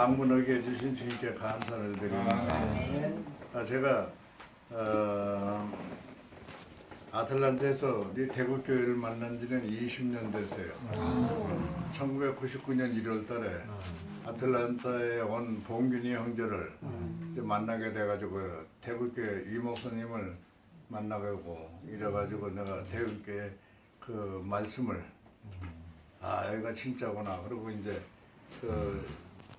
방문하게 해주신 주님께 감사를 드립니다. 제가 아틀란타에서 이 대구교회를 만난 지는 20년 됐어요. 1999년 1월 달에 아틀란타에 온 봉균이 형제를 만나게 돼가지고 대구교회 이 목사님을 만나고 이래가지고 내가 대구교회 그 말씀을 여기가 진짜구나. 그리고 이제 그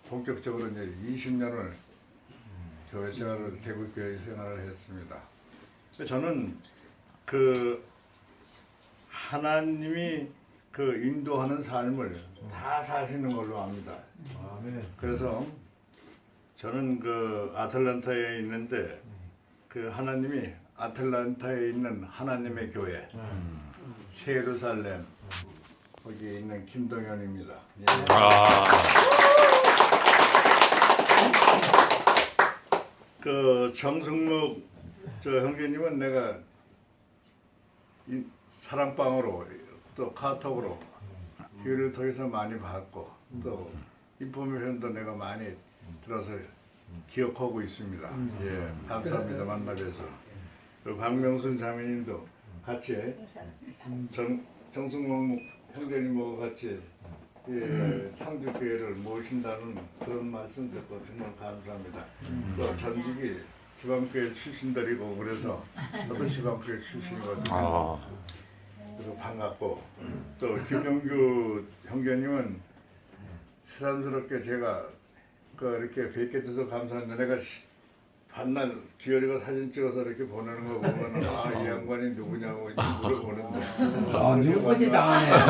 본격적으로 이제 20년을 교회 생활을 대구교회 생활을 했습니다. 저는 그 하나님이 그 인도하는 삶을 다 사시는 걸로 압니다. 그래서 저는 그 아틀란타에 있는데 그 하나님이 아틀란타에 있는 하나님의 교회 예루살렘 거기에 있는 김동현입니다. 예. 그 정승묵 저 형제님은 내가 이 사랑방으로 또 카톡으로 기회를 통해서 많이 봤고 또 인포메이션도 내가 많이 들어서 기억하고 있습니다. 예, 감사합니다. 만나뵈서. 그리고 박명순 자매님도 같이 정승묵 형제님하고 같이 창조교회를 모신다는 그런 말씀 듣고 정말 감사합니다. 또 전직이 지방교회 출신들이고 그래서 저도 지방교회 출신이거든요. 그래서 반갑고 또 김영규 형제님은 새삼스럽게 제가 이렇게 뵙게 돼서 감사한데 내가 반날 기어리가 사진 찍어서 이렇게 보내는 거 보면은 이 양반이 누구냐고 물어보는데 누구지 당하네.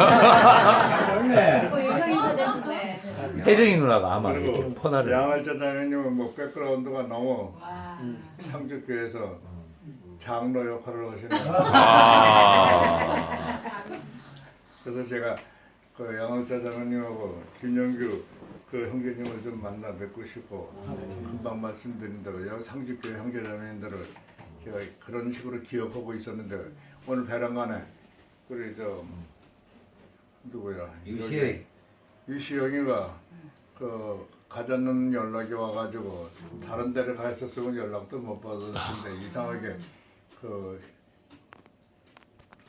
혜정이 누나가 아마 이렇게 그리고 퍼나를 양알자 자매님은 뭐 백그라운드가 너무 창조교회에서 장로 역할을 하시는 그래서 제가 그 양알자 자매님하고 김영규 그 형제님을 좀 만나 뵙고 싶고 금방 말씀드린 대로 상주교회 형제자매님들을 제가 그런 식으로 기억하고 있었는데 오늘 배랑간에 우리 저 누구야 유시영이가 그 가졌는 연락이 와가지고 다른 데를 가 있었으면 연락도 못 받았는데 이상하게 그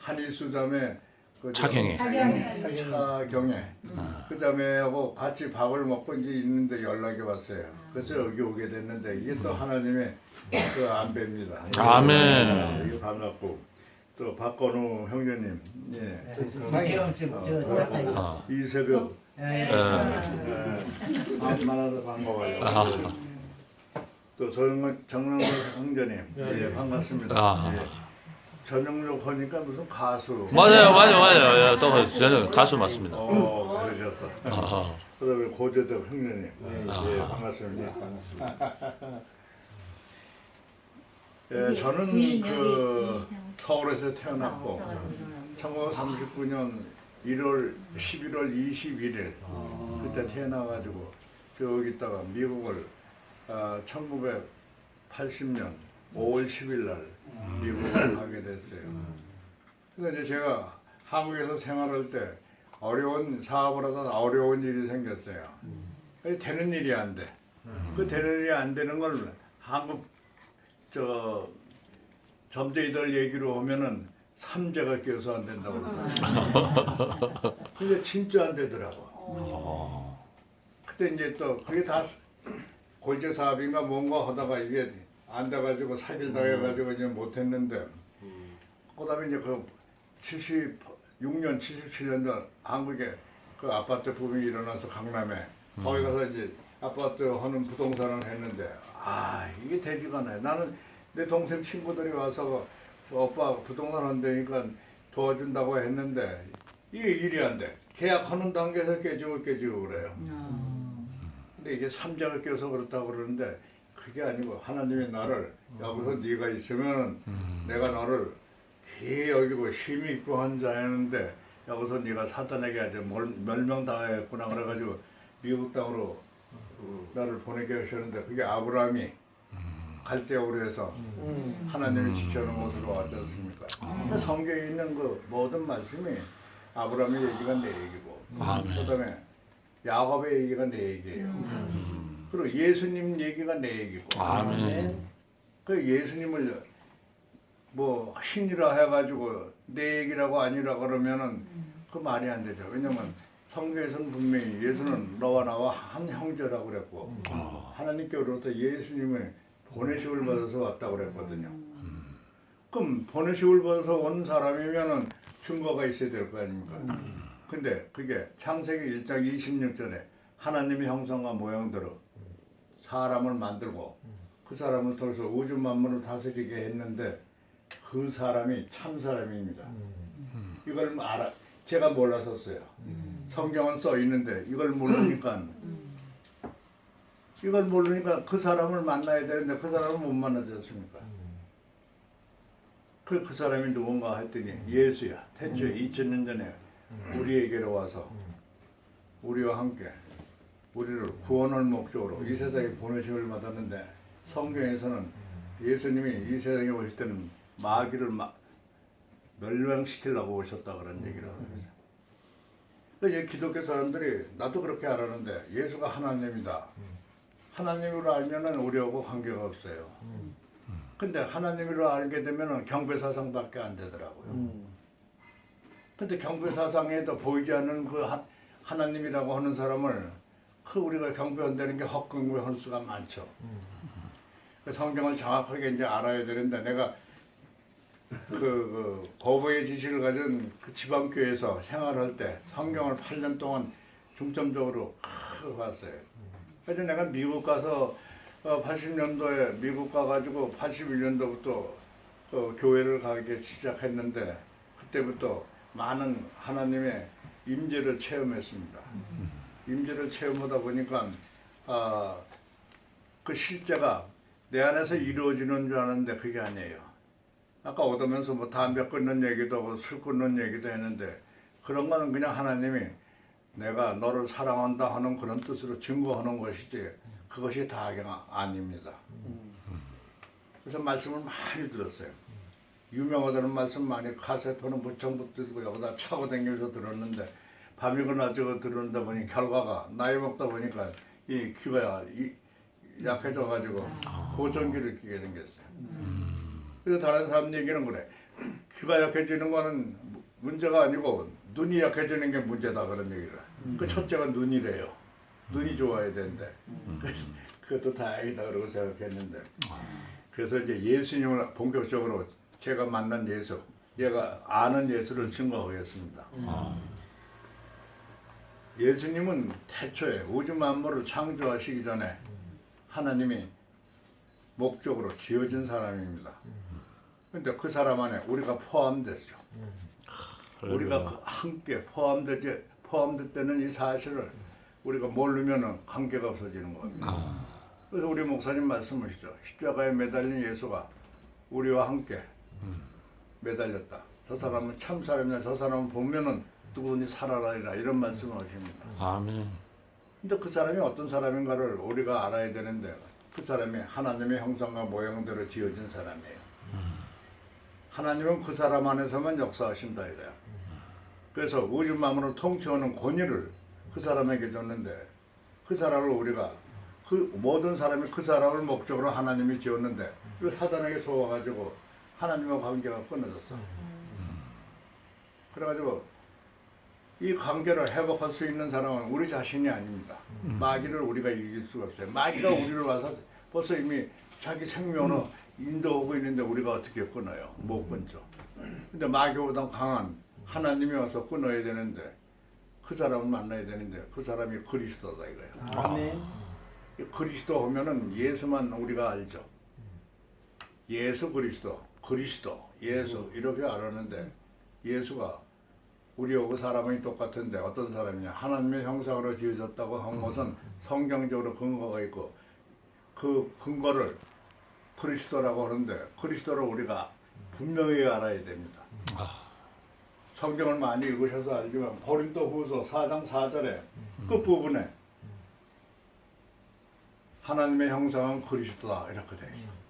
한일수자매 차경에 그 자매하고 같이 밥을 먹고 이제 있는데 연락이 왔어요. 그래서 여기 오게 됐는데 이게 또 하나님의 그 안배입니다. 아멘. 이게 반갑고 또 박건우 형제님, 예, 이 새벽 만나서 반가워요. 또 정영록 형제님, 예, 반갑습니다. 예. 전영록 하니까 무슨 가수. 맞아요. 또 저는 가수 맞습니다. 그러셨어. 그다음에 고재덕 형님, 예, 반갑습니다. 예, 저는 그 서울에서 태어났고 1939년 11월 21일 그때 태어나가지고 저기 있다가 미국을 1980년 5월 10일 날 미국을 가게 됐어요. 그래서 이제 제가 한국에서 생활할 때 어려운 사업을 하다 어려운 일이 생겼어요. 되는 일이 안 돼. 그 되는 일이 안 되는 걸 한국 점쟁이들 얘기로 하면은 삼재가 껴서 안 된다고 그러더라고요. 근데 진짜 안 되더라고. 그때 이제 또 그게 다 골재 사업인가 뭔가 하다가 이게 안 돼가지고 사기를 당해가지고 이제 못했는데 그다음에 이제 그 76년, 77년도 한국에 그 아파트 붐이 일어나서 강남에 거기 가서 이제 아파트 하는 부동산을 했는데 이게 되지가 않아요. 나는 내 동생 친구들이 와서 오빠 부동산 한다니까 도와준다고 했는데 이게 일이 안 돼. 계약하는 단계에서 깨지고 그래요. 근데 이게 삼자가 껴서 그렇다고 그러는데 그게 아니고 하나님이 나를 여기서 네가 있으면 내가 너를 귀히 여기고 힘이 있고 한 자였는데 여기서 네가 사탄에게 아주 멸명당했구나 그래가지고 미국 땅으로 나를 보내게 하셨는데 그게 아브라함이 갈대오로 해서 하나님이 지켜놓은 곳으로 왔지 않습니까? 성경에 있는 그 모든 말씀이 아브라함의 얘기가 내 얘기고 그다음에 야곱의 얘기가 내 얘기예요. 기독교적으로 예수님 얘기가 내 얘기고 아멘. 그 예수님을 뭐 신이라 해가지고 내 얘기라고 아니라 그러면은 그 말이 안 되죠. 왜냐면 성경에서는 분명히 예수는 너와 나와 한 형제라고 그랬고 하나님께로부터 예수님을 보내심을 받아서 왔다고 그랬거든요. 그럼 보내심을 받아서 온 사람이면은 증거가 있어야 될 거 아닙니까? 근데 그게 창세기 1장 26절에 하나님의 형상과 모양대로 사람을 만들고 그 사람을 통해서 우주 만물을 다스리게 했는데 그 사람이 참 사람입니다. 이걸 제가 몰랐었어요. 성경은 써 있는데 이걸 모르니까 그 사람을 만나야 되는데 그 사람을 못 만나지 않습니까? 그 사람이 누군가 했더니 예수야. 태초에 2000년 전에 우리에게로 와서 우리와 함께 우리를 구원할 목적으로 이 세상에 보내심을 받았는데 성경에서는 예수님이 이 세상에 오실 때는 마귀를 멸망시키려고 오셨다 그런 얘기를 하고 있어요. 그러니까 기독교 사람들이 나도 그렇게 알았는데 예수가 하나님이다. 하나님으로 알면은 우리하고 관계가 없어요. 근데 하나님으로 알게 되면은 경배사상밖에 안 되더라고요. 근데 경배사상에도 보이지 않는 그 하나님이라고 하는 사람을 우리가 경배한다는 게 헛경배할 수가 많죠. 그 성경을 정확하게 이제 알아야 되는데 내가 그 고보의 지식을 가진 그 지방교회에서 생활할 때 성경을 8년 동안 중점적으로 봤어요. 그래서 내가 미국 가서 80년도에 미국 가가지고 81년도부터 교회를 가기 시작했는데 그때부터 많은 하나님의 임재를 체험했습니다. 임재를 체험하다 보니까 그 실제가 내 안에서 이루어지는 줄 아는데 그게 아니에요. 아까 오다면서 뭐 담배 끊는 얘기도 하고 술 끊는 얘기도 했는데 그런 거는 그냥 하나님이 내가 너를 사랑한다 하는 그런 뜻으로 증거하는 것이지 그것이 다가 아닙니다. 그래서 말씀을 많이 들었어요. 유명하다는 말씀 많이 카세트는 무청 붙들고 여기다 차고 다니면서 들었는데 밤이고 낮이고 들었다 보니 결과가 나이 먹다 보니까 이 귀가 약해져가지고 고전기를 끼게 생겼어요. 그래서 다른 사람 얘기는 그래. 귀가 약해지는 거는 문제가 아니고 눈이 약해지는 게 문제다 그런 얘기를. 그 첫째가 눈이래요. 눈이 좋아야 되는데 그것도 다행이다 그러고 생각했는데 그래서 이제 예수님을 본격적으로 제가 만난 예수, 얘가 아는 예수를 증거하겠습니다. 예수님은 태초에 우주 만물을 창조하시기 전에 하나님이 목적으로 지어진 사람입니다. 근데 그 사람 안에 우리가 포함됐죠. 우리가 함께 포함됐다는 이 사실을 우리가 모르면은 관계가 없어지는 겁니다. 그래서 우리 목사님 말씀하시죠. 십자가에 매달린 예수가 우리와 함께 매달렸다. 저 사람은 참 사람이야. 저 사람을 보면은 누구든지 살아라리라 이런 말씀을 하십니다. 아멘. 근데 그 사람이 어떤 사람인가를 우리가 알아야 되는데 그 사람이 하나님의 형상과 모양대로 지어진 사람이에요. 하나님은 그 사람 안에서만 역사하신다 이거야. 그래서 우주 만물을 통치하는 권위를 그 사람에게 줬는데 그 사람을 우리가 그 모든 사람이 그 사람을 목적으로 하나님이 지었는데 그 사단에게 속아가지고 하나님과 관계가 끊어졌어. 그래가지고 이 관계를 회복할 수 있는 사람은 우리 자신이 아닙니다. 마귀를 우리가 이길 수가 없어요. 마귀가 우리를 와서 벌써 이미 자기 생명으로 인도하고 있는데 우리가 어떻게 끊어요? 못 끊죠. 근데 마귀보다 강한 하나님이 와서 끊어야 되는데 그 사람을 만나야 되는데 그 사람이 그리스도다 이거예요. 아멘. 그리스도 하면은 예수만 우리가 알죠. 예수 그리스도, 예수 이렇게 알았는데 예수가 우리하고 사람이 똑같은데 어떤 사람이냐 하나님의 형상으로 지어졌다고 한 것은 성경적으로 근거가 있고 그 근거를 그리스도라고 하는데 그리스도를 우리가 분명히 알아야 됩니다. 성경을 많이 읽으셔서 알지만 고린도후서 4장 4절에 끝부분에 하나님의 형상은 그리스도다 이렇게 되어 있어요.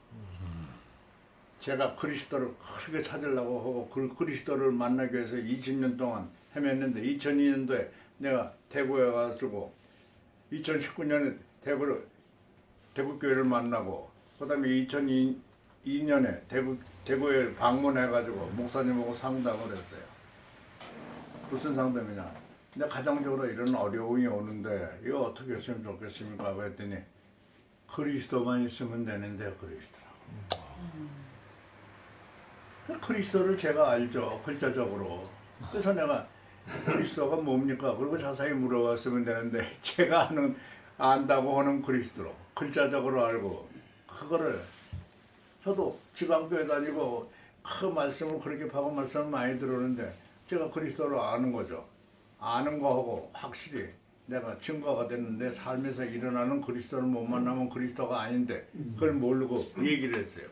제가 그리스도를 크게 찾으려고 하고 그 그리스도를 만나기 위해서 20년 동안 헤맸는데 2002년도에 내가 대구에 와가지고 2019년에 대구를 대구교회를 만나고 그다음에 2002년에 대구에 방문해가지고 목사님하고 상담을 했어요. 무슨 상담이냐? 근데 가정적으로 이런 어려움이 오는데 이거 어떻게 했으면 좋겠습니까? 그랬더니 그리스도만 있으면 되는데 그리스도. 그리스도를 제가 알죠, 글자적으로. 그래서 내가 그리스도가 뭡니까? 그리고 자세히 물어봤으면 되는데 제가 안다고 하는 그리스도로 글자적으로 알고 그거를 저도 지방교회 다니고 그 말씀을 그렇게 하고 말씀을 많이 들었는데 제가 그리스도를 아는 거죠. 아는 거하고 확실히 내가 증거가 됐는데 삶에서 일어나는 그리스도를 못 만나면 그리스도가 아닌데 그걸 모르고 얘기를 했어요.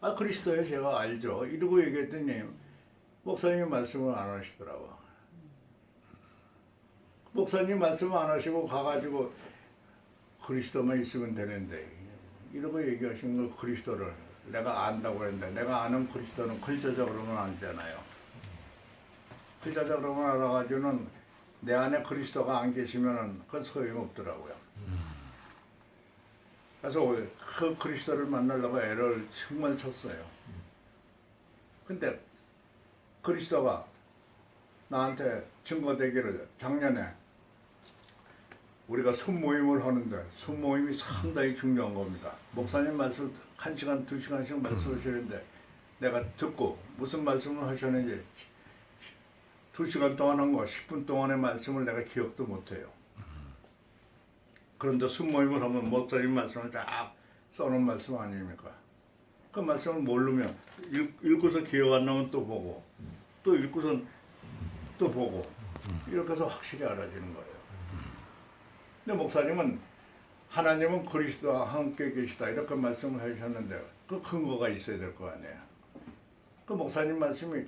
아, 그리스도요, 제가 알죠. 이러고 얘기했더니 목사님이 말씀을 안 하시더라고. 목사님 말씀 안 하시고 가가지고 그리스도만 있으면 되는데 이러고 얘기하신 거 그리스도를 내가 안다고 했는데 내가 아는 그리스도는 글자적으로는 알잖아요. 글자적으로만 알아가지고는 내 안에 그리스도가 안 계시면은 그건 소용없더라고요. 그래서 그 그리스도를 만나려고 애를 정말 쳤어요. 근데 그리스도가 나한테 증거되기를 작년에 우리가 순모임을 하는데 순모임이 상당히 중요한 겁니다. 목사님 말씀 1시간, 2시간씩 말씀하시는데 내가 듣고 무슨 말씀을 하셨는지 2시간 동안 한 거 10분 동안의 말씀을 내가 기억도 못해요. 그런데 순모임을 하면 목사님 말씀을 딱 써놓은 말씀 아닙니까? 그 말씀을 모르면 읽고서 기억 안 나면 또 보고 또 읽고선 또 보고 이렇게 해서 확실히 알아지는 거예요. 근데 목사님은 하나님은 그리스도와 함께 계시다 이렇게 말씀을 해주셨는데 그 근거가 있어야 될 거 아니에요. 그 목사님 말씀이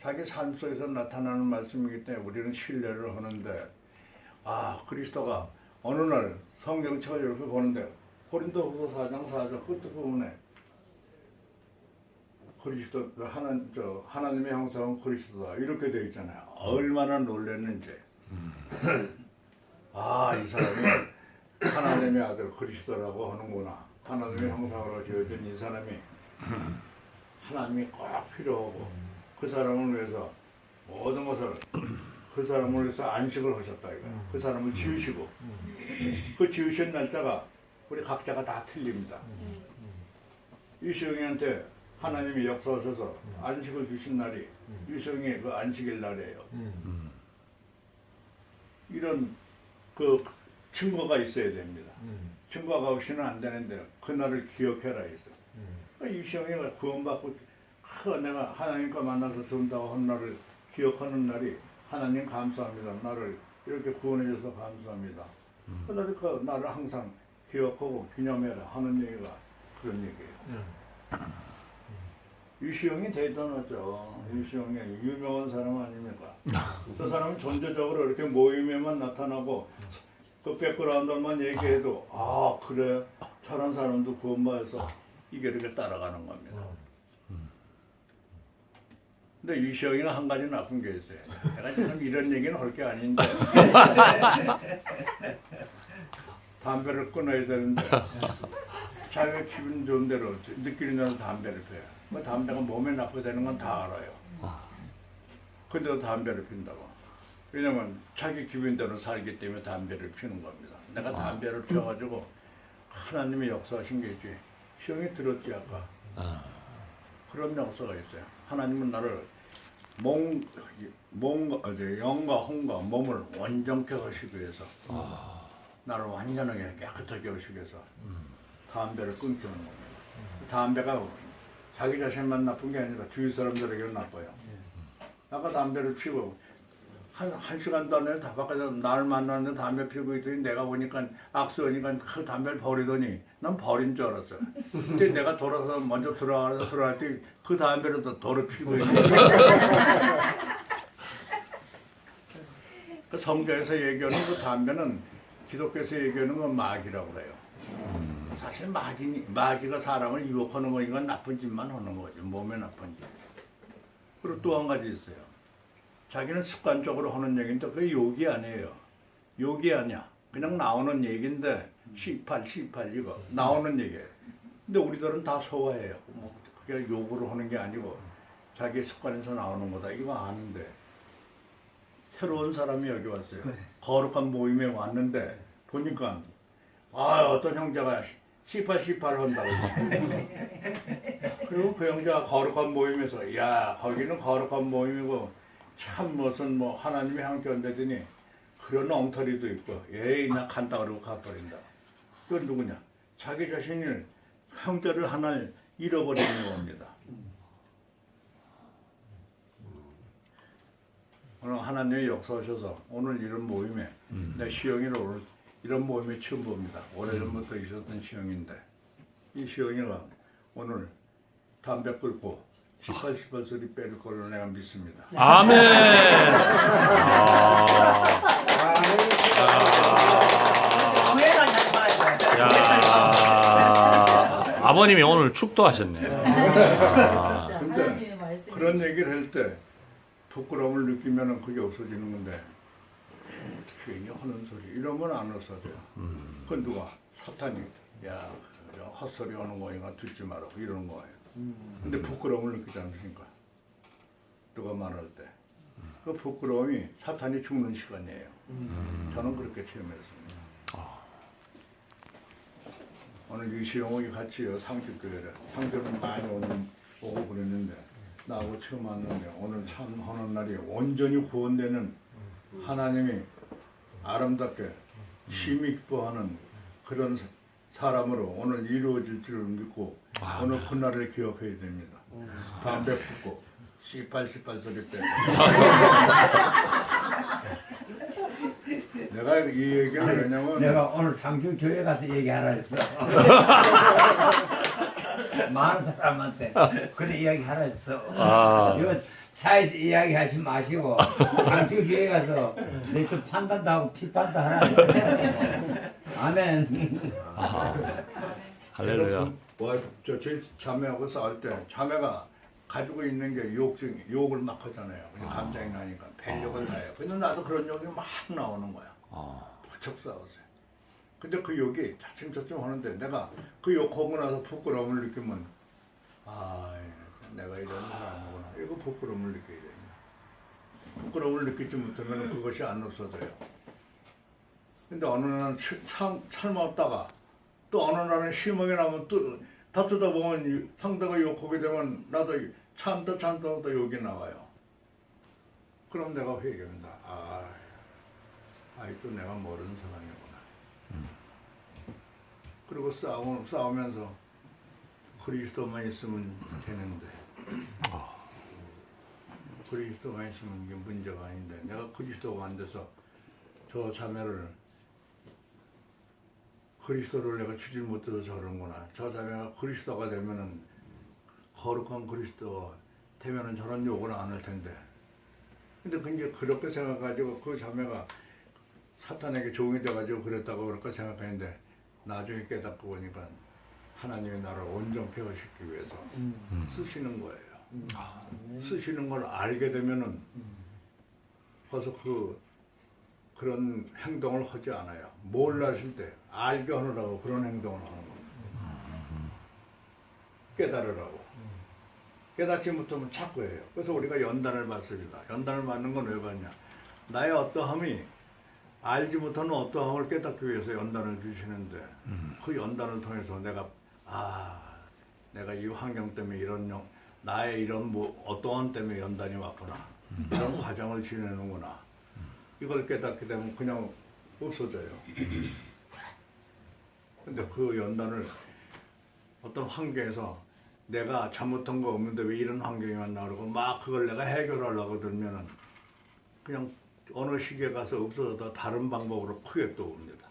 자기 삶 속에서 나타나는 말씀이기 때문에 우리는 신뢰를 하는데 아, 그리스도가 어느 날 성경책을 이렇게 보는데 고린도후서 4장 4절 끝 부분에 그리스도 하나님의 형상은 그리스도다 이렇게 되어 있잖아요. 얼마나 놀랐는지. 아, 이 사람이 하나님의 아들 그리스도라고 하는구나. 하나님의 형상으로 지어진 이 사람이 하나님이 꼭 필요하고 그 사람을 위해서 모든 것을 그 사람을 위해서 안식을 하셨다 이거야. 그 사람을 지으시고 그 지으신 날짜가 우리 각자가 다 틀립니다. 유시영이한테 하나님이 역사하셔서 안식을 주신 날이 유시영의 그 안식일 날이에요. 이런 그 증거가 있어야 됩니다. 증거가 없이는 안 되는데 그날을 기억해라 했어. 유시영이가 구원받고 내가 하나님과 만나서 준다고 한 날을 기억하는 날이 하나님 감사합니다. 나를 이렇게 구원해 줘서 감사합니다. 그러니까 나를 항상 기억하고 기념해라 하는 얘기가 그런 얘기예요. 유시영이 대단하죠. 유시영이 유명한 사람 아닙니까? 그 사람은 존재적으로 이렇게 모임에만 나타나고 그 백그라운드만 얘기해도 아, 그래, 저런 사람도 구원받아서 이게 이렇게 따라가는 겁니다. 근데 유시영이는 한 가지 나쁜 게 있어요. 내가 지금 이런 얘기는 할 게 아닌데 담배를 끊어야 되는데 자기가 기분 좋은 대로 느끼는 대로 담배를 피워요. 뭐 담배가 몸에 나쁘다는 건 다 알아요. 근데도 담배를 핀다고. 왜냐면 자기 기분대로 살기 때문에 담배를 피우는 겁니다. 내가 담배를 피워가지고 하나님의 역사하신 게 있지. 시영이 들었지 아까. 그런 역사가 있어요. 하나님은 나를 영과 혼과 몸을 온전케 하시기 위해서 나를 완전하게 깨끗하게 하시기 위해서 담배를 끊게 하는 겁니다. 담배가 자기 자신만 나쁜 게 아니라 주위 사람들에게는 나빠요. 아까 담배를 피우고 한 시간도 안 해요. 다 바깥에서 날 만나는데 담배 피우고 있더니 내가 보니까 악수하니까 그 담배를 버리더니 난 버린 줄 알았어요. 근데 내가 돌아서 먼저 들어갈 때 그 담배를 더 도로 피우고 있는 그 성경에서 얘기하는 그 담배는 기독교에서 얘기하는 건 마귀라고 그래요. 사실 마귀가 사람을 유혹하는 거니까 나쁜 짓만 하는 거지. 몸에 나쁜 짓. 그리고 또 한 가지 있어요. 자기는 습관적으로 하는 얘기인데 그게 욕이 아니에요. 욕이 아니야. 그냥 나오는 얘기인데 18 이거 나오는 얘기예요. 근데 우리들은 다 소화해요. 뭐 그게 욕으로 하는 게 아니고 자기 습관에서 나오는 거다 이거 아는데 새로운 사람이 여기 왔어요. 거룩한 모임에 왔는데 보니까 어떤 형제가 18 한다고. 그리고 그 형제가 거룩한 모임에서 야 거기는 거룩한 모임이고 참 무슨 뭐 하나님의 함께 온다더니 그런 엉터리도 있고 에이 나 간다 그러고 가버린다. 그건 누구냐? 자기 자신이 형제를 하나 잃어버리는 겁니다. 오늘 하나님의 역사하셔서 오늘 이런 모임에 내 시영이를 오늘 이런 모임에 처음 봅니다. 오래전부터 있었던 시영인데 이 시영이가 오늘 담배 끊고 18 소리 빼를 거를 내가 믿습니다. 아멘. 야, 아버님이 오늘 축도하셨네요. 진짜 근데 하나님의 말씀이 그런 얘기를 할 때 부끄러움을 느끼면은 그게 없어지는 건데 괜히 하는 소리 이러면 안 없어져요. 그건 누가? 사탄이 야 헛소리 하는 거니까 듣지 마라 이러는 거예요. 근데 부끄러움을 느끼지 않으니까 누가 말할 때 그 부끄러움이 사탄이 죽는 시간이에요. 저는 그렇게 체험했습니다. 오늘 이시영이 같이 상주교회를 상주는 많이 오고 그랬는데 나하고 처음 왔는데 오늘 참 하는 날이 온전히 구원되는 하나님이 아름답게 심히 기뻐하는 그런 사람으로 오늘 이루어질 줄을 믿고 오늘 그날을 기억해야 됩니다. 담배 피고 18 소리 때 내가 이 얘기를 왜냐면 내가 오늘 상주 교회 가서 얘기하라 했어. 많은 사람한테 그래 이야기하라 했어. 이거 차에서 이야기하지 마시고 상주 교회 가서 좀 판단도 하고批判도 하라 했어. 아멘. 할렐루야. 제 자매하고 싸울 때 자매가 가지고 있는 게 욕을 막 하잖아요. 감정이 나니까 벨욕을 해요. 근데 나도 그런 욕이 막 나오는 거야. 부쩍 싸웠어요. 근데 그 욕이 차츰차츰 하는데 내가 그 욕하고 나서 부끄러움을 느끼면 내가 이런 사람이구나. 이거 부끄러움을 느껴야 되냐. 부끄러움을 느끼지 못하면 그것이 안 없어져요. 근데 어느 날은 참았다가 또 어느 날은 심하게 나면 또 다투다 보면 상대가 욕하게 되면 나도 참다 욕이 나와요. 그럼 내가 회개한다. 또 내가 모르는 사람이구나. 그리고 싸우면서 그리스도만 있으면 되는데 그리스도만 있으면 이게 문제가 아닌데 내가 그리스도가 안 돼서 저 자매를 그리스도를 내가 주질 못해서 저러는구나. 저 자매가 그리스도가 되면은 거룩한 그리스도가 되면은 저런 욕을 안 할 텐데. 근데 그게 그렇게 생각가지고 그 자매가 사탄에게 종이 돼가지고 그랬다고 그렇게 생각했는데 나중에 깨닫고 보니까 하나님이 나를 온전케 하시기 위해서 쓰시는 거예요. 쓰시는 걸 알게 되면은 벌써 그런 행동을 하지 않아요. 몰랐을 때 알게 하느라고 그런 행동을 하는 겁니다. 깨달으라고. 깨닫지 못하면 자꾸 해요. 그래서 우리가 연단을 받습니다. 연단을 받는 건 왜 받냐? 나의 어떠함이 알지 못하는 어떠함을 깨닫기 위해서 연단을 주시는데 그 연단을 통해서 내가 이 환경 때문에 나의 이런 어떠한 때문에 연단이 왔구나. 이런 과정을 지내는구나. 이걸 깨닫게 되면 그냥 없어져요. 근데 그 연단을 어떤 환경에서 내가 잘못한 거 없는데 왜 이런 환경이 왔나 그러고 막 그걸 내가 해결하려고 들면은 그냥 어느 시기에 가서 없어져도 다른 방법으로 크게 또 옵니다.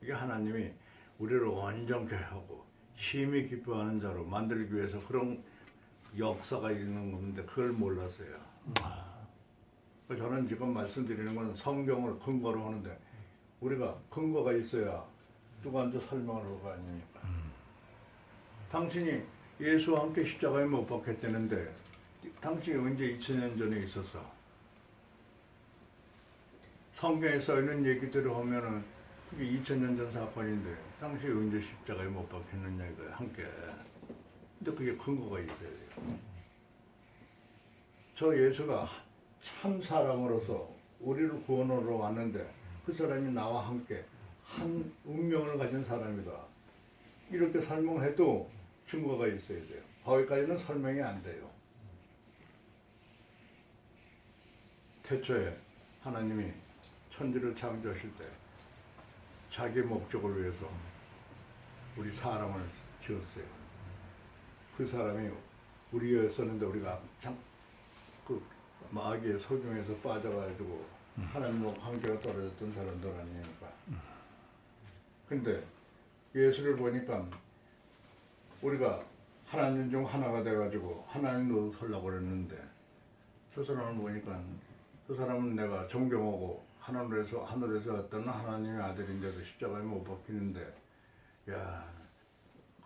이게 하나님이 우리를 온전케 하고 심히 기뻐하는 자로 만들기 위해서 그런 역사가 있는 건데 그걸 몰랐어요. 저는 지금 말씀드리는 건 성경을 근거로 하는데 우리가 근거가 있어야 누구한테 설명을 하고 아닙니까? 당신이 예수와 함께 십자가에 못 박혔다는데 당신이 언제 2000년 전에 있었어? 성경에 써 있는 얘기들을 하면은 그게 2000년 전 사건인데 당시에 언제 십자가에 못 박혔느냐 이거야 함께. 근데 그게 근거가 있어야 돼요. 저 예수가 참 사람으로서 우리를 구원하러 왔는데 그 사람이 나와 함께 한 운명을 가진 사람이다. 이렇게 설명해도 증거가 있어야 돼요. 거기까지는 설명이 안 돼요. 태초에 하나님이 천지를 창조하실 때 자기 목적을 위해서 우리 사람을 지었어요. 그 사람이 우리였었는데 우리가 참 그 마귀의 소중에서 빠져가지고 하나님과 관계가 떨어졌던 사람들 아니니까. 근데 예수를 보니까 우리가 하나님 중 하나가 돼가지고 하나님 노릇하려고 그랬는데 저 사람을 보니까 그 사람은 내가 존경하고 하늘에서 어떤 하나님의 아들인데도 십자가에 못 박히는데 야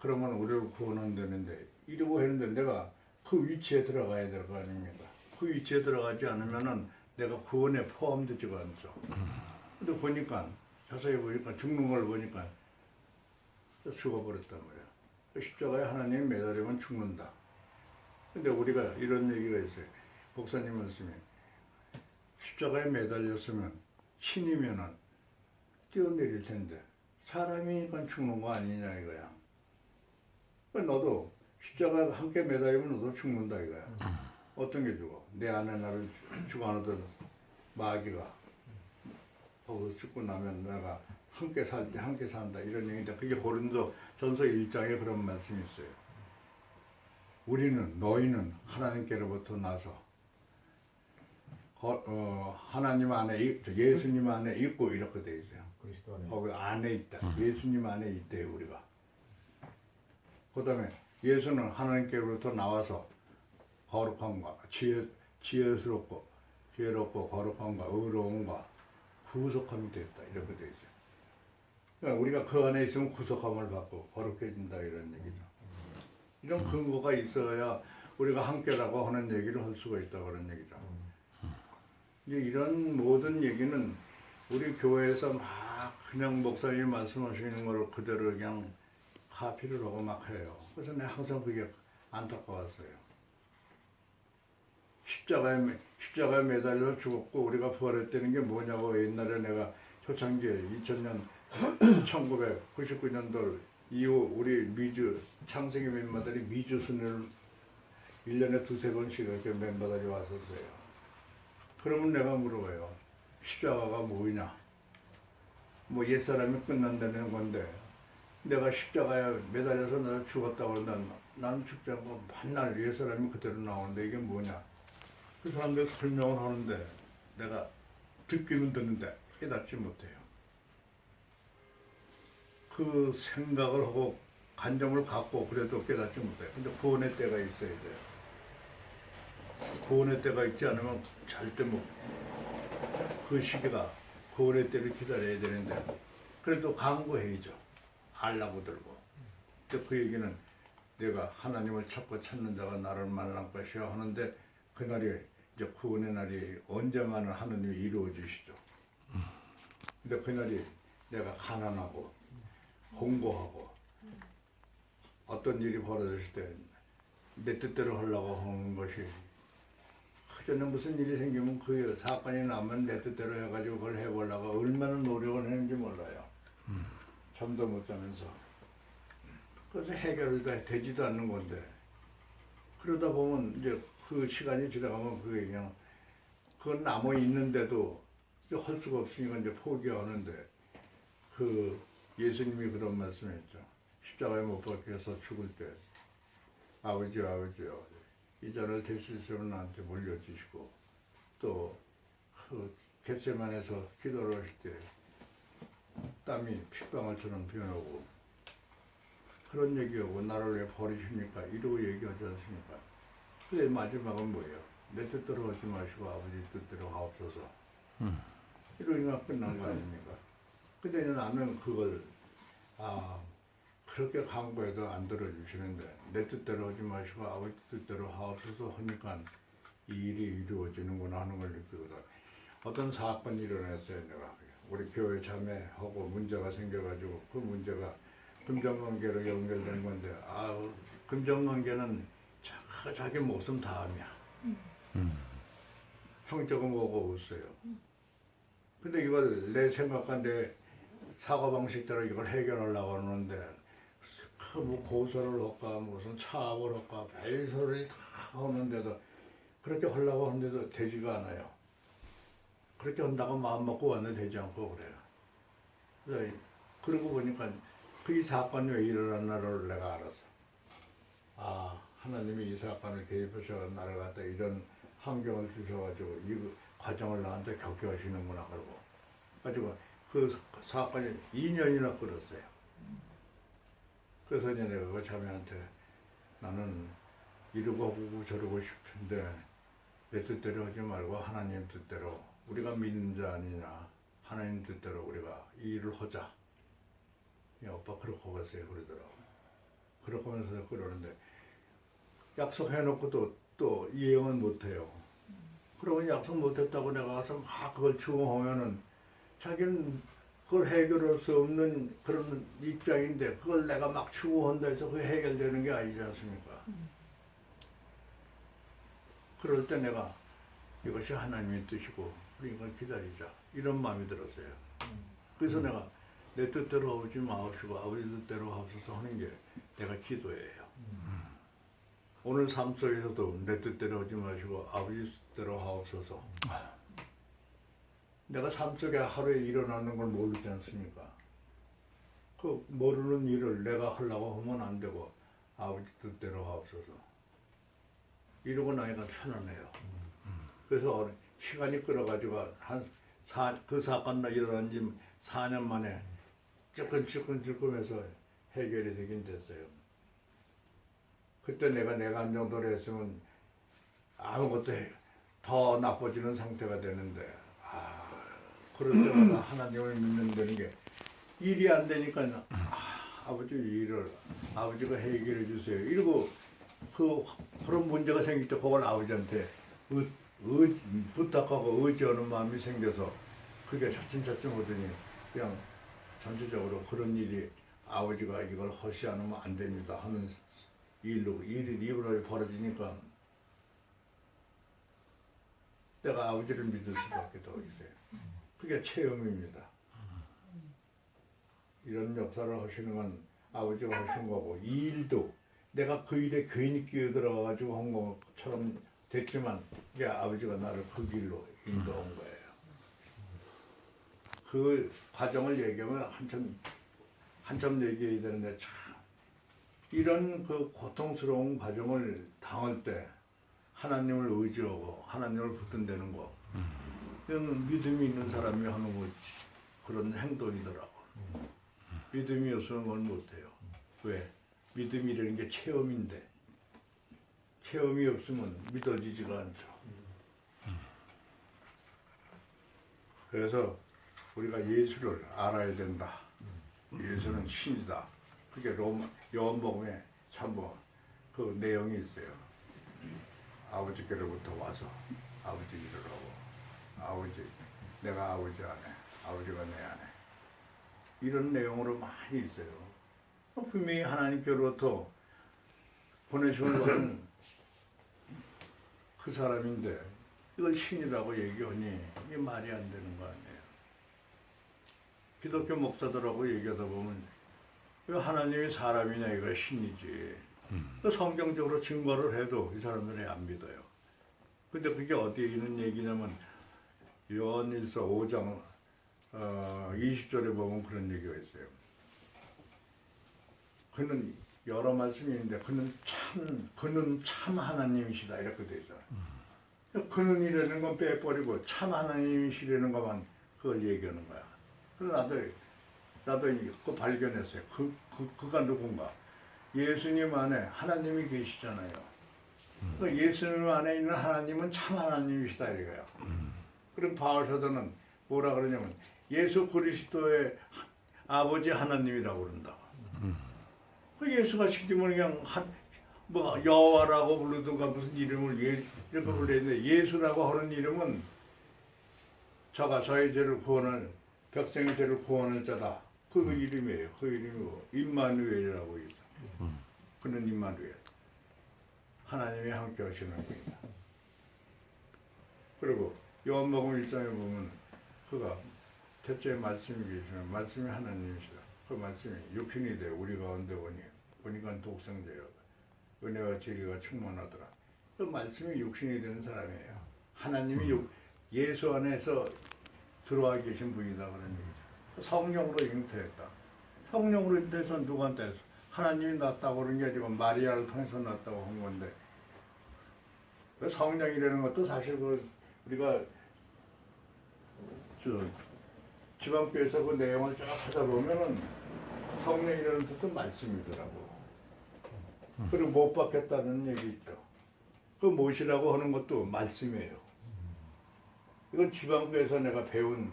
그러면 우리를 구원한다는데 이러고 했는데 내가 그 위치에 들어가야 될 거 아닙니까? 그 위치에 들어가지 않으면은 내가 구원에 포함되지가 않죠. 근데 보니까 자세히 보니까 죽는 걸 보니까 죽어버렸단 말이야. 십자가에 하나님이 매달리면 죽는다. 근데 우리가 이런 얘기가 있어요. 목사님 말씀에 십자가에 매달렸으면 신이면은 뛰어내릴 텐데 사람이니까 죽는 거 아니냐 이거야. 너도 십자가에 함께 매달리면 너도 죽는다 이거야. 어떤 게 죽어? 내 안에 나를 죽어놓던 마귀가 거기서 죽고 나면 내가 함께 살 때 함께 산다 이런 얘기인데 그게 고린도 전서 1장에 그런 말씀이 있어요. 너희는 하나님께로부터 나서 하나님 안에 예수님 안에 있고 이렇게 돼 있어요. 그리스도 안에. 거기 안에 있다. 예수님 안에 있대요 우리가. 그다음에 예수는 하나님께로부터 나와서 거룩함과 지혜롭고 거룩함과 의로움과 구속함이 됐다 이렇게 돼 있어요. 그러니까 우리가 그 안에 있으면 구속함을 받고 거룩해진다 이런 얘기죠. 이런 근거가 있어야 우리가 함께라고 하는 얘기를 할 수가 있다 그런 얘기죠. 이제 이런 모든 얘기는 우리 교회에서 막 그냥 목사님이 말씀하시는 걸 그대로 그냥 카피를 하고 막 해요. 그래서 내가 항상 그게 안타까웠어요. 십자가에 매달려 죽었고 우리가 부활했다는 게 뭐냐고 옛날에 내가 초창기에 2000년 1999년도 이후 우리 미주 창세기 멤버들이 미주 순회를 1년에 두세 번씩 이렇게 멤버들이 왔었어요. 그러면 내가 물어봐요. 십자가가 뭐냐? 뭐 옛사람이 끝난다는 건데 내가 십자가에 매달려서 내가 죽었다고 그러면 나는 죽지 않고 맨날 옛사람이 그대로 나오는데 이게 뭐냐? 그 사람들이 설명을 하는데 내가 듣기는 듣는데 깨닫지 못해요. 그 생각을 하고 간정을 갖고 그래도 깨닫지 못해요. 근데 구원의 때가 있어야 돼요. 구원의 때가 있지 않으면 절대 그 시기가 구원의 때를 기다려야 되는데 그래도 강구해야죠. 알라고 들고. 근데 그 얘기는 내가 하나님을 찾고 찾는 자가 나를 만날 것이야 하는데 그날이 이제 구원의 날이 언젠가는 하나님이 이루어지시죠. 근데 그날이 내가 가난하고 공고하고 어떤 일이 벌어졌을 때 내 뜻대로 하려고 하는 것이 그전에 무슨 일이 생기면 그 사건이 나면 내 뜻대로 해가지고 그걸 해보려고 얼마나 노력을 했는지 몰라요. 잠도 못 자면서. 그래서 해결도 되지도 않는 건데 그러다 보면 이제 그 시간이 지나가면 그게 그냥 그건 남아 있는데도 할 수가 없으니까 이제 포기하는데 그 예수님이 그런 말씀했죠. 십자가에 못 박혀서 죽을 때 아버지요 이 잔을 될 수 있으면 나한테 물려주시고 또 그 겟세마네에서 기도를 하실 때 땀이 핏방울처럼 변하고 그런 얘기하고 나를 왜 버리십니까? 이러고 얘기하지 않습니까? 근데 마지막은 뭐예요? 내 뜻대로 하지 마시고 아버지 뜻대로 하옵소서. 이러니까 끝난 거 아닙니까? 근데 나는 그걸 그렇게 강구해도 안 들어주시는데 내 뜻대로 하지 마시고 아버지 뜻대로 하옵소서 하니까 이 일이 이루어지는구나 하는 걸 느끼거든. 어떤 사건이 일어났어요. 내가 우리 교회 자매하고 문제가 생겨가지고 그 문제가 금전관계로 연결된 건데 금전관계는 자기 목숨 다음이야. 형적은 뭐고 없어요. 근데 이걸 내 생각과 내 사고방식대로 이걸 해결하려고 하는데 뭐 고소를 할까 무슨 차압을 할까 별소리를 다 하는데도 그렇게 하려고 하는데도 되지가 않아요. 그렇게 한다고 마음 먹고 왔는데 되지 않고 그래요. 그래서 그러고 보니까 그 이 사건이 왜 일어났나를 내가 알았어. 하나님이 이 사건을 개입하셔서 나를 갖다 이런 환경을 주셔가지고 이 과정을 나한테 겪게 하시는구나 그러고 가지고 그 사건이 2년이나 끌었어요. 그래서 이제 내가 그 자매한테 나는 이러고 하고 저러고 싶은데 내 뜻대로 하지 말고 하나님 뜻대로 우리가 믿는 자 아니냐 하나님 뜻대로 우리가 이 일을 하자. 야, 오빠 그렇게 하겠어요 그러더라고. 그렇게 하면서 그러는데 약속해놓고 또 이행은 못해요. 그러면 약속 못했다고 내가 가서 막 그걸 추궁하면은 자기는 그걸 해결할 수 없는 그런 입장인데 그걸 내가 막 추구한다 해서 그게 해결되는 게 아니지 않습니까? 그럴 때 내가 이것이 하나님의 뜻이고 우리 이걸 기다리자 이런 마음이 들었어요. 그래서 내가 내 뜻대로 하지 마옵시고 아버지 뜻대로 하옵소서 하는 게 내가 기도예요. 오늘 삶 속에서도 내 뜻대로 하지 마시고 아버지 뜻대로 하옵소서. 내가 삶 속에 하루에 일어나는 걸 모르지 않습니까? 그 모르는 일을 내가 하려고 하면 안 되고 아버지 뜻대로 하옵소서. 이러고 나니까 편안해요. 그래서 시간이 끌어가지고 그 사건이 일어난 지 4년 만에 찔끔찔끔해서 해결이 되긴 됐어요. 그때 내가 내 감정대로 했으면 아무것도 더 나빠지는 상태가 되는데 그럴 때마다 하나님을 믿는다는 게 일이 안 되니까 아버지 일을 아버지가 해결해 주세요. 이러고 그런 문제가 생길 때 그걸 아버지한테 부탁하고 의지하는 마음이 생겨서 그게 차츰차츰 오더니 그냥 전체적으로 그런 일이 아버지가 이걸 허시 않으면 안 됩니다 하는 일이 벌어지니까 내가 아버지를 믿을 수밖에 더 있어요. 그게 체험입니다. 이런 역사를 하시는 건 아버지가 하신 거고 이 일도 내가 그 일에 괜히 끼어들어가지고 한 것처럼 됐지만 이게 아버지가 나를 그 길로 인도한 거예요. 그 과정을 얘기하면 한참 얘기해야 되는데 참 이런 그 고통스러운 과정을 당할 때 하나님을 의지하고 하나님을 붙든다는 거 그건 믿음이 있는 사람이 하는 거 그런 행동이더라고. 믿음이 없으면 그걸 못해요. 왜? 믿음이라는 게 체험인데 체험이 없으면 믿어지지가 않죠. 그래서 우리가 예수를 알아야 된다. 예수는 신이다. 그게 요한복음에 참뭐 그 내용이 있어요. 아버지께로부터 와서 아버지 일을 하고 아버지 내가 아버지 안에 아버지가 내 안에 이런 내용으로 많이 있어요. 분명히 하나님께로부터 보내심을 받은 그 사람인데 이걸 신이라고 얘기하니 이게 말이 안 되는 거 아니에요. 기독교 목사들하고 얘기하다 보면 이거 하나님이 사람이냐 이거 신이지. 성경적으로 증거를 해도 이 사람들이 안 믿어요. 근데 그게 어디에 있는 얘기냐면 요한일서 5장 20절에 보면 그런 얘기가 있어요. 그는 여러 말씀이 있는데 그는 참 하나님이시다 이렇게 돼 있어요. 그는이라는 건 빼버리고 참 하나님이시라는 것만 그걸 얘기하는 거야. 그래서 나도 그거 발견했어요. 그가 누군가? 예수님 안에 하나님이 계시잖아요. 그 예수님 안에 있는 하나님은 참 하나님이시다 이거예요. 그럼 바울 사도는 뭐라 그러냐면 예수 그리스도의 아버지 하나님이라고 그런다고. 그 예수가 시키면 그냥 뭐 여호와라고 부르든가 무슨 이름을 이렇게 불렀는데 예수라고 하는 이름은 자가 자의 죄를 구원할 백성의 죄를 구원할 자다. 그 이름이에요. 그 이름이고 임마누엘이라고 있어. 그는 임마누엘. 하나님이 함께 하시는 분이다. 그리고 요한복음 1장에 보면 그가 첫째 말씀이 계시면 말씀이 하나님이시다. 그 말씀이 육신이 돼 우리 가운데 오니 보니까 독생자여 은혜와 진리가 충만하더라. 그 말씀이 육신이 된 사람이에요. 하나님이 예수 안에서 들어와 계신 분이다 그런 얘기죠. 성령으로 잉태했다. 성령으로 잉태해서 누구한테 했어? 하나님이 낳았다고 그런 게 아니고 마리아를 통해서 낳았다고 한 건데 그 성령이라는 것도 사실 그 우리가 지방교회에서 그 내용을 쫙 찾아보면은 성령이라는 뜻도 말씀이더라고. 그리고 못 받겠다는 얘기 있죠. 그 못이라고 하는 것도 말씀이에요. 이건 지방교회에서 내가 배운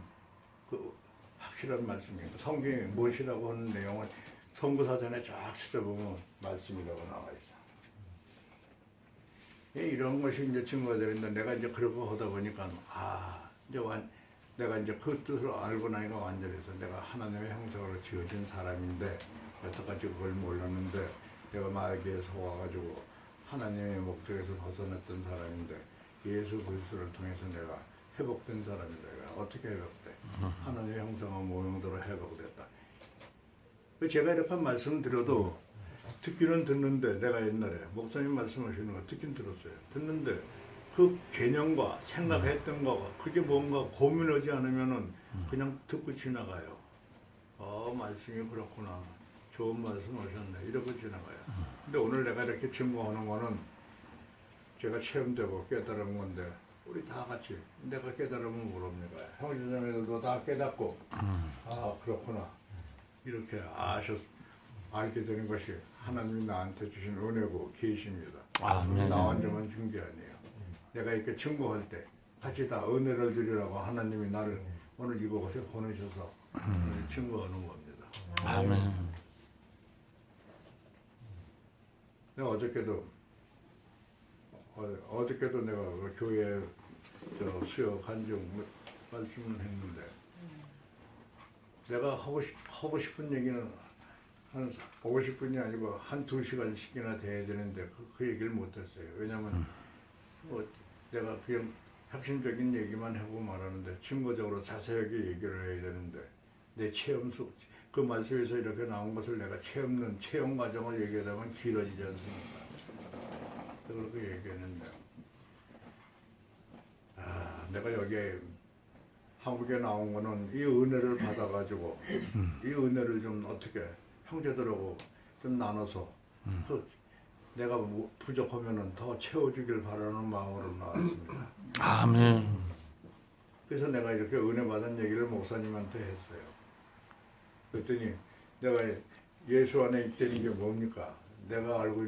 그 확실한 말씀이에요. 성경에 못이라고 하는 내용을 선구사전에 쫙 찾아보면 말씀이라고 나와 있어. 이런 것이 이제 증거가 되는데 내가 이제 그런 거 하다 보니까 이제 내가 이제 그 뜻을 알고 나니까 완전해서 내가 하나님의 형상으로 지어진 사람인데 여태까지 그걸 몰랐는데 내가 마귀에 속아가지고 하나님의 목적에서 벗어났던 사람인데 예수 그리스도를 통해서 내가 회복된 사람이다. 어떻게 회복돼? 하나님의 형상과 모형대로 회복됐다. 제가 이렇게 말씀드려도 듣기는 듣는데 내가 옛날에 목사님 말씀하시는 거 듣긴 들었어요. 듣는데 그 개념과 생각했던 거가 그게 뭔가 고민하지 않으면은 그냥 듣고 지나가요. 말씀이 그렇구나. 좋은 말씀 하셨네. 이러고 지나가요. 근데 오늘 내가 이렇게 증거하는 거는 제가 체험되고 깨달은 건데 우리 다 같이 내가 깨달으면 모릅니까? 형제자매들도 다 깨닫고 그렇구나. 이렇게 알게 되는 것이 하나님이 나한테 주신 은혜고 계십니다. 아멘. 나 혼자만 준 게 아니에요. 내가 이렇게 증거할 때 같이 다 은혜를 드리라고 하나님이 나를 오늘 이곳에 보내셔서 증거하는 겁니다. 아멘. 내가 어저께도 내가 그 교회 수요 간증 말씀을 했는데 내가 하고 싶은 얘기는 한 50분이 아니고 한 2시간씩이나 돼야 되는데 그 얘기를 못했어요. 왜냐하면 내가 그냥 핵심적인 얘기만 하고 말하는데 증거적으로 자세하게 얘기를 해야 되는데 내 체험 속 그 말씀에서 이렇게 나온 것을 내가 체험 과정을 얘기하다 보면 길어지지 않습니까? 그렇게 얘기했는데 내가 여기에 한국에 나온 거는 이 은혜를 받아가지고 이 은혜를 좀 어떻게 형제들하고 좀 나눠서 내가 부족하면은 더 채워주길 바라는 마음으로 나왔습니다. 아멘. 그래서 내가 이렇게 은혜 받은 얘기를 목사님한테 했어요. 그랬더니 내가 예수 안에 있다는 게 뭡니까? 내가 알고 있는